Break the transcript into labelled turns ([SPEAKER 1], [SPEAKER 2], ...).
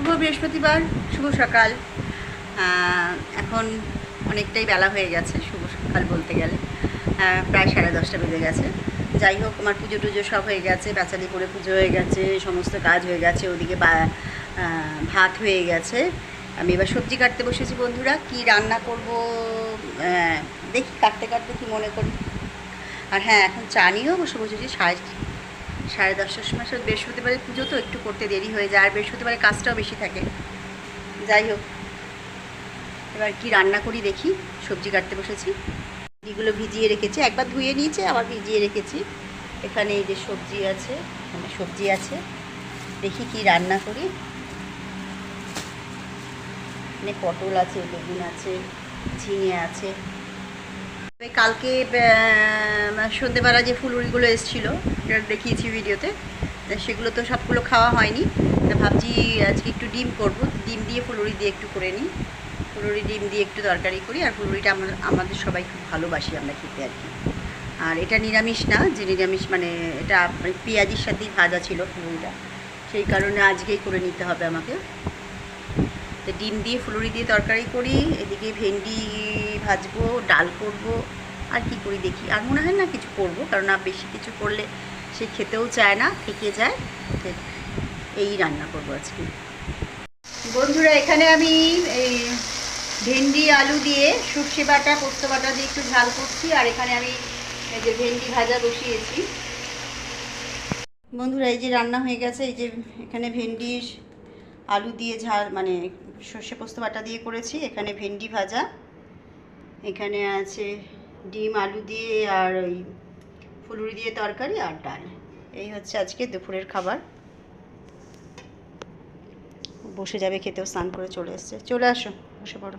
[SPEAKER 1] শুভ বৃহস্পতিবার, শুভ সকাল। এখন অনেকটাই বেলা হয়ে গেছে, শুভ সকাল বলতে গেলে প্রায় 10:30 বেজে গেছে। যাই হোক, আমার পুজো টুজো সব হয়ে গেছে, বেচালি করে পুজো হয়ে গেছে, সমস্ত কাজ হয়ে গেছে। ওদিকে ভাত হয়ে গেছে। আমি এবার সবজি কাটতে বসেছি। বন্ধুরা, কি রান্না করব দেখি, কাটতে কাটতে কি মনে করি। আর হ্যাঁ, এখন চা নিয়েও বসে বসেছি 10:30টার সময়। সব বৃহস্পতিবারে পুজো তো একটু করতে দেরি হয়ে যায়, আর বৃহস্পতিবারে কাজটাও বেশি থাকে। যাই হোক, এবার কি রান্না করি দেখি। সবজি কাটতে বসেছি। এগুলো ভিজিয়ে রেখেছি, একবার ধুয়ে নিয়েছি, আবার ভিজিয়ে রেখেছি। এখানে এই যে সবজি আছে, এখানে সবজি আছে, দেখি কি রান্না করি। এখানে পটল আছে, বেগুন আছে, ঝিঙে আছে। কালকে সন্ধেবেলা যে ফুলুরিগুলো এসেছিলো, দেখিয়েছি ভিডিওতে, সেগুলো তো সবগুলো খাওয়া হয়নি। তা ভাবছি আজকে একটু ডিম করব, ডিম দিয়ে ফুলুরি দিয়ে একটু করে নিই। ফুলুরি ডিম দিয়ে একটু তরকারি করি। আর ফুলুরিটা আমাদের সবাই খুব ভালোবাসি আমরা খেতে আর কি। আর এটা নিরামিষ না, যে নিরামিষ মানে এটা পেঁয়াজির সাথেই ভাজা ছিল ফুলুরিটা, সেই কারণে আজকেই করে নিতে হবে আমাকে। তো ডিম দিয়ে ফুলুরি দিয়ে তরকারি করি, এদিকে ভেন্ডি ভাজবো, ডাল করব, আর কি করি দেখি। আর মনে হয় না কিছু করব, কারণ আর বেশি কিছু করলে সে খেতেও চায় না, থেকে যায়। এই রান্না করব আজকে। বন্ধুরা, এখানে আমি এই ভেন্ডি আলু দিয়ে সর্ষে বাটা পোস্ত বাটা দিয়ে একটু ঝাল করছি। আর এখানে আমি এই যে ভেন্ডি ভাজা বসিয়েছি। বন্ধুরা, এই যে রান্না হয়ে গেছে। এই যে এখানে ভেন্ডি আলু দিয়ে ঝাল মানে সর্ষে পোস্ত বাটা দিয়ে করেছি। এখানে ভেন্ডি ভাজা, এখানে আছে ডিম আলু দিয়ে আর ওই ফুলুরি দিয়ে তরকারি আর ডাল। এই হচ্ছে আজকে দুপুরের খাবার। বসে যাবে খেতেও, স্নান করে চলে এসছে। চলে আসো, বসে পড়ো।